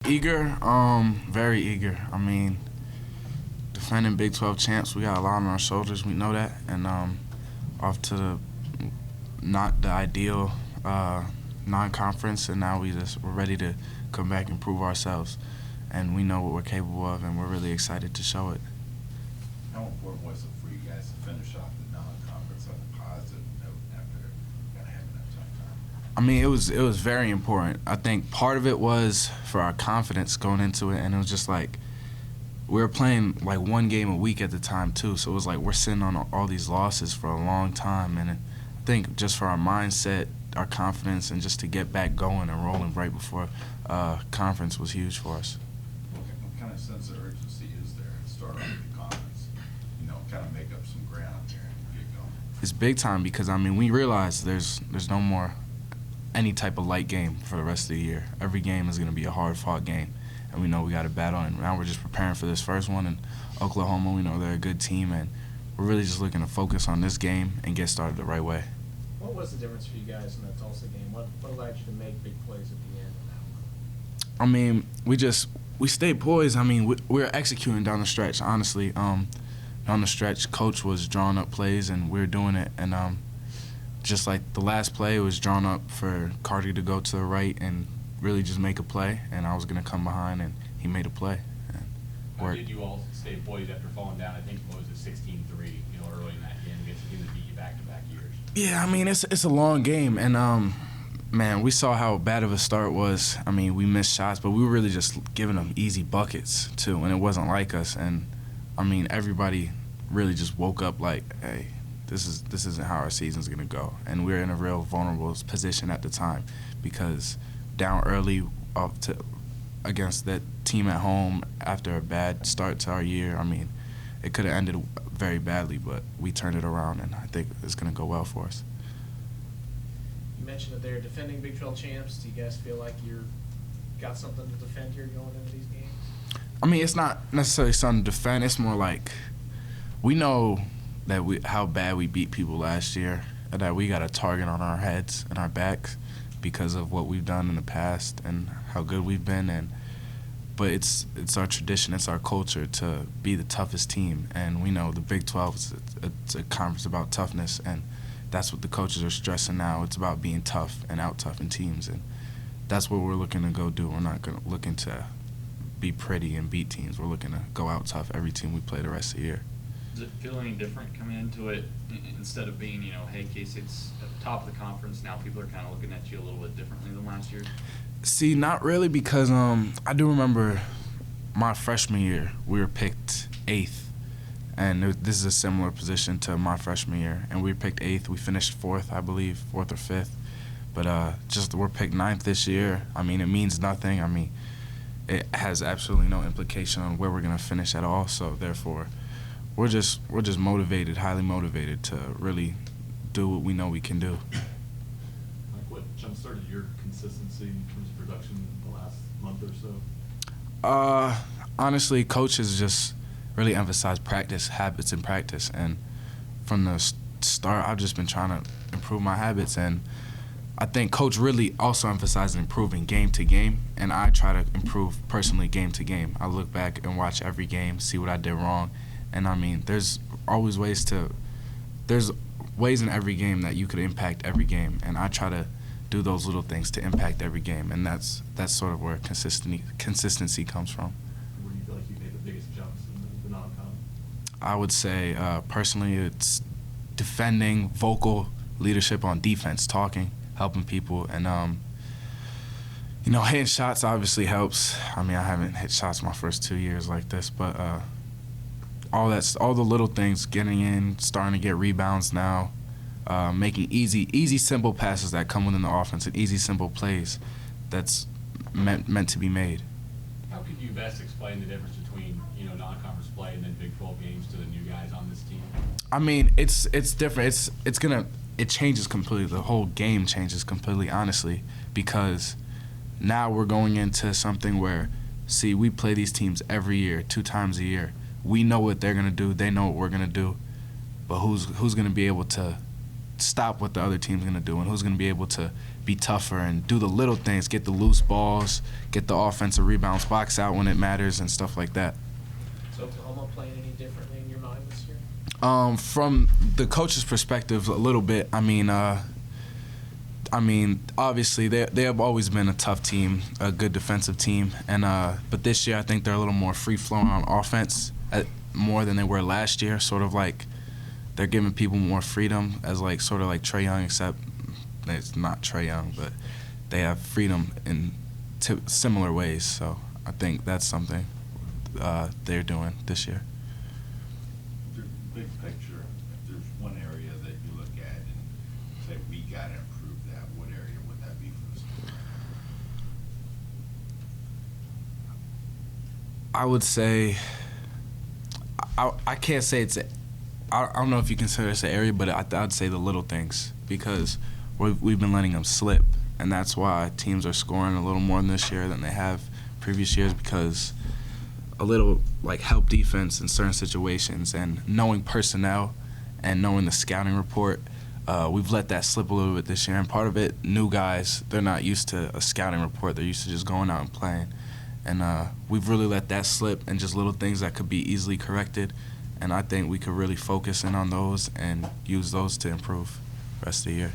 Eager, very eager. I mean, defending Big 12 champs, we got a lot on our shoulders. We know that, and off to not the ideal non-conference, and now we're ready to come back and prove ourselves, and we know what we're capable of, and we're really excited to show it. How important was it for you guys to finish off the non-conference on a positive note after kind of having that tough time? I mean, it was very important. I think part of it was for our confidence going into it, and it was just like we were playing like one game a week at the time too, so it was like we're sitting on all these losses for a long time, and I think just for our mindset, our confidence, and just to get back going and rolling right before conference was huge for us. What kind of sense of urgency is there to start off with the conference? Kind of make up some ground there and get going. It's big time because, I mean, we realize there's no more any type of light game for the rest of the year. Every game is going to be a hard-fought game, and we know we got to battle. And now we're just preparing for this first one in Oklahoma. We know they're a good team, and we're really just looking to focus on this game and get started the right way. What was the difference for you guys in that Tulsa game? What allowed you to make big plays at the end of that one? I mean, we stayed poised. I mean, we were executing down the stretch, honestly. Down the stretch, coach was drawing up plays, and we were doing it. And just like the last play, it was drawn up for Carter to go to the right and really just make a play, and I was going to come behind, and he made a play. How did you all stay poised after falling down? I think, what was it, 16-3, early in that game against a team that beat you back-to-back years? Yeah, I mean, it's a long game, and man, we saw how bad of a start was. I mean, we missed shots, but we were really just giving them easy buckets too, and it wasn't like us. And I mean, everybody really just woke up like, hey, this isn't how our season's gonna go, and we were in a real vulnerable position at the time because down early against that team at home after a bad start to our year. I mean, it could have ended very badly, but we turned it around, and I think it's going to go well for us. You mentioned that they're defending Big 12 champs. Do you guys feel like you've got something to defend here going into these games? I mean, it's not necessarily something to defend. It's more like we know that how bad we beat people last year, and that we got a target on our heads and our backs because of what we've done in the past and how good we've been. But it's our tradition, it's our culture to be the toughest team, and we know the Big 12 it's a conference about toughness, and that's what the coaches are stressing now. It's about being tough and out-toughing teams, and that's what we're looking to go do. We're not looking to be pretty and beat teams. We're looking to go out tough every team we play the rest of the year. Does it feel any different coming into it instead of being, hey, K-State's at the top of the conference, now people are kind of looking at you a little bit differently than last year? See, not really, because I do remember my freshman year, we were picked 8th, and this is a similar position to my freshman year, and we were picked 8th. We finished 4th, I believe, 4th or 5th, but just we're picked 9th this year. I mean, it means nothing. I mean, it has absolutely no implication on where we're going to finish at all, so therefore we're just motivated, highly motivated to really do what we know we can do. What jump-started your consistency in terms of production in the last month or so? Honestly, coach has just really emphasized practice, habits, and practice. And from the start, I've just been trying to improve my habits. And I think coach really also emphasizes improving game to game. And I try to improve personally game to game. I look back and watch every game, see what I did wrong. And I mean, there's ways in every game that you could impact every game. And I try to do those little things to impact every game, and that's sort of where consistency comes from. Where do you feel like you made the biggest jumps in the non-con? I would say personally it's defending, vocal leadership on defense, talking, helping people, and hitting shots obviously helps. I mean, I haven't hit shots my first 2 years like this, but all the little things, getting in, starting to get rebounds now. Making easy, simple passes that come within the offense and easy, simple plays that's meant to be made. How could you best explain the difference between non-conference play and then Big 12 games to the new guys on this team? I mean, it's different. It changes completely. The whole game changes completely, honestly, because now we're going into something where, see, we play these teams every year, 2 times a year. We know what they're gonna do. They know what we're gonna do, but who's gonna be able to stop what the other team's going to do, and who's going to be able to be tougher and do the little things, get the loose balls, get the offensive rebounds, box out when it matters, and stuff like that. So Oklahoma playing any differently in your mind this year? From the coach's perspective, a little bit. I mean, obviously they have always been a tough team, a good defensive team, and but this year I think they're a little more free flowing on offense, more than they were last year. Sort of like they're giving people more freedom, as like sort of like Trae Young, except it's not Trae Young, but they have freedom in similar ways. So I think that's something they're doing this year. Big picture, if there's one area that you look at and say we gotta improve that, what area would that be for the school? I would say I can't say it's I don't know if you consider this an area, but I'd say the little things, because we've been letting them slip, and that's why teams are scoring a little more this year than they have previous years, because a little like help defense in certain situations and knowing personnel and knowing the scouting report, we've let that slip a little bit this year. And part of it, new guys, they're not used to a scouting report. They're used to just going out and playing. And we've really let that slip, and just little things that could be easily corrected. And I think we could really focus in on those and use those to improve the rest of the year.